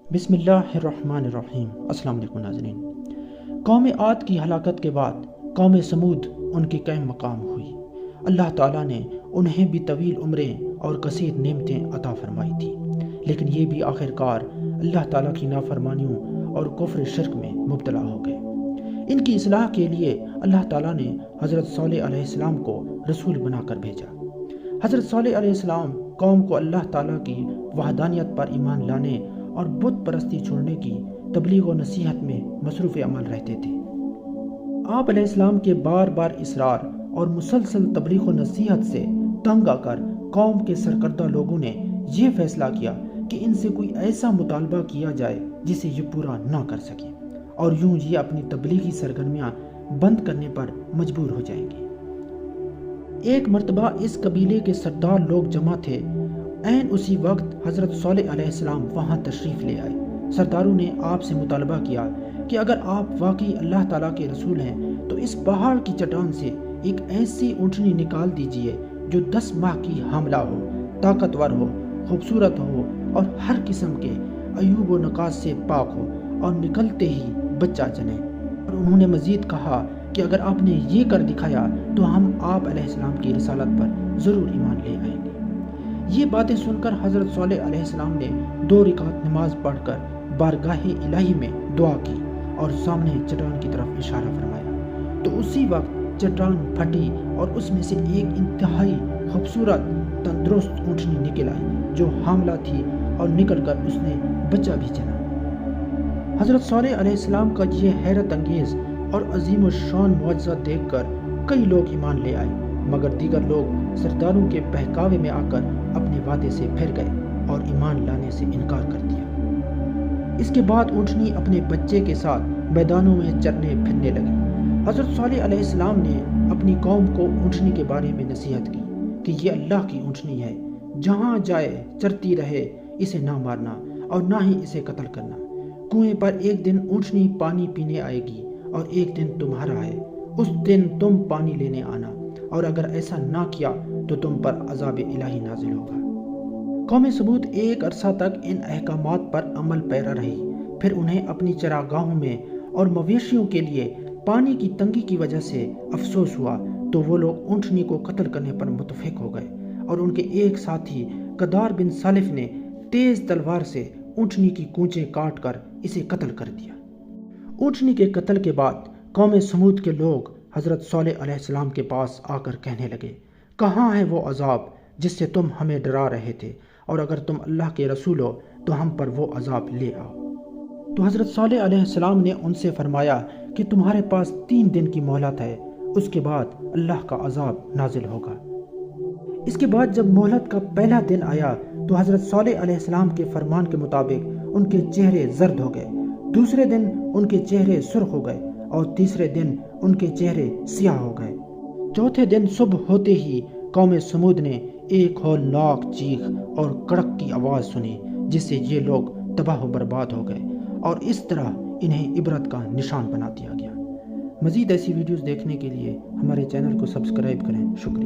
بسم اللہ الرحمن الرحیم۔ السلام علیکم ناظرین۔ قوم عاد کی ہلاکت کے بعد قوم سمود ان کی قائم مقام ہوئی۔ اللہ تعالیٰ نے انہیں بھی طویل عمریں اور کثیر نعمتیں عطا فرمائی تھی، لیکن یہ بھی آخر کار اللہ تعالیٰ کی نافرمانیوں اور کفر شرک میں مبتلا ہو گئے۔ ان کی اصلاح کے لیے اللہ تعالیٰ نے حضرت صالح علیہ السلام کو رسول بنا کر بھیجا۔ حضرت صالح علیہ السلام قوم کو اللہ تعالیٰ کی وحدانیت پر ایمان لانے اور بت پرستی چھوڑنے کی تبلیغ و نصیحت میں مصروف عمل رہتے تھے۔ آپ علیہ السلام کے بار بار اصرار اور مسلسل تبلیغ و نصیحت سے تنگ آ کر قوم کے سرکردہ لوگوں نے یہ فیصلہ کیا کہ ان سے کوئی ایسا مطالبہ کیا جائے جسے یہ پورا نہ کر سکیں، اور یوں یہ اپنی تبلیغی سرگرمیاں بند کرنے پر مجبور ہو جائیں گے۔ ایک مرتبہ اس قبیلے کے سردار لوگ جمع تھے۔ عین اسی وقت حضرت صالح علیہ السلام وہاں تشریف لے آئے۔ سرداروں نے آپ سے مطالبہ کیا کہ اگر آپ واقعی اللہ تعالیٰ کے رسول ہیں تو اس پہاڑ کی چٹان سے ایک ایسی اونٹنی نکال دیجئے جو 10 ماہ کی حاملہ ہو، طاقتور ہو، خوبصورت ہو اور ہر قسم کے عیوب و نقائص سے پاک ہو، اور نکلتے ہی بچہ جنے۔ اور انہوں نے مزید کہا کہ اگر آپ نے یہ کر دکھایا تو ہم آپ علیہ السلام کی رسالت پر ضرور ایمان لے آئیں گے۔ یہ باتیں سن کر حضرت صالح علیہ السلام نے 2 رکعت نماز پڑھ کر بارگاہ الہی میں دعا کی اور سامنے چٹان کی طرف اشارہ فرمایا، تو اسی وقت چٹان پھٹی اور اس میں سے ایک انتہائی خوبصورت تندرست اونٹنی نکل آئی جو حاملہ تھی، اور نکل کر اس نے بچہ بھی جنا۔ حضرت صالح علیہ السلام کا یہ حیرت انگیز اور عظیم الشان معجزہ دیکھ کر کئی لوگ ایمان لے آئے، مگر دیگر لوگ سرداروں کے بہکاوے میں آ کر اپنے وعدے سے پھر گئے اور ایمان لانے سے انکار کر دیا۔ اس کے بعد اونٹنی اپنے بچے کے ساتھ میدانوں میں چرنے پھرنے لگی۔ حضرت صالح علیہ السلام نے اپنی قوم کو اونٹنی کے بارے میں نصیحت کی کہ یہ اللہ کی اونٹنی ہے، جہاں جائے چرتی رہے، اسے نہ مارنا اور نہ ہی اسے قتل کرنا۔ کنویں پر ایک دن اونٹنی پانی پینے آئے گی اور ایک دن تمہارا ہے، اس دن تم پانی لینے آنا، اور اگر ایسا نہ کیا تو تم پر عذاب الہی نازل ہوگا۔ قوم سمود ایک عرصہ تک ان احکامات پر عمل پیرا رہی، پھر انہیں اپنی چراگاہوں میں اور مویشیوں کے لیے پانی کی تنگی کی وجہ سے افسوس ہوا، تو وہ لوگ اونٹنی کو قتل کرنے پر متفق ہو گئے، اور ان کے ایک ساتھی قدار بن سالف نے تیز تلوار سے اونٹنی کی کونچیں کاٹ کر اسے قتل کر دیا۔ اونٹنی کے قتل کے بعد قوم سمود کے لوگ حضرت صالح علیہ السلام کے پاس آ کر کہنے لگے، کہاں ہے وہ عذاب جس سے تم ہمیں ڈرا رہے تھے، اور اگر تم اللہ کے رسول ہو تو ہم پر وہ عذاب لے آؤ۔ تو حضرت صالح علیہ السلام نے ان سے فرمایا کہ تمہارے پاس 3 دن کی مہلت ہے، اس کے بعد اللہ کا عذاب نازل ہوگا۔ اس کے بعد جب مہلت کا پہلا دن آیا تو حضرت صالح علیہ السلام کے فرمان کے مطابق ان کے چہرے زرد ہو گئے، دوسرے دن ان کے چہرے سرخ ہو گئے، اور تیسرے دن ان کے چہرے سیاہ ہو گئے۔ چوتھے دن صبح ہوتے ہی قوم سمود نے ایک ہولناک چیخ اور کڑک کی آواز سنی، جس سے یہ لوگ تباہ و برباد ہو گئے، اور اس طرح انہیں عبرت کا نشان بنا دیا گیا۔ مزید ایسی ویڈیوز دیکھنے کے لیے ہمارے چینل کو سبسکرائب کریں۔ شکریہ۔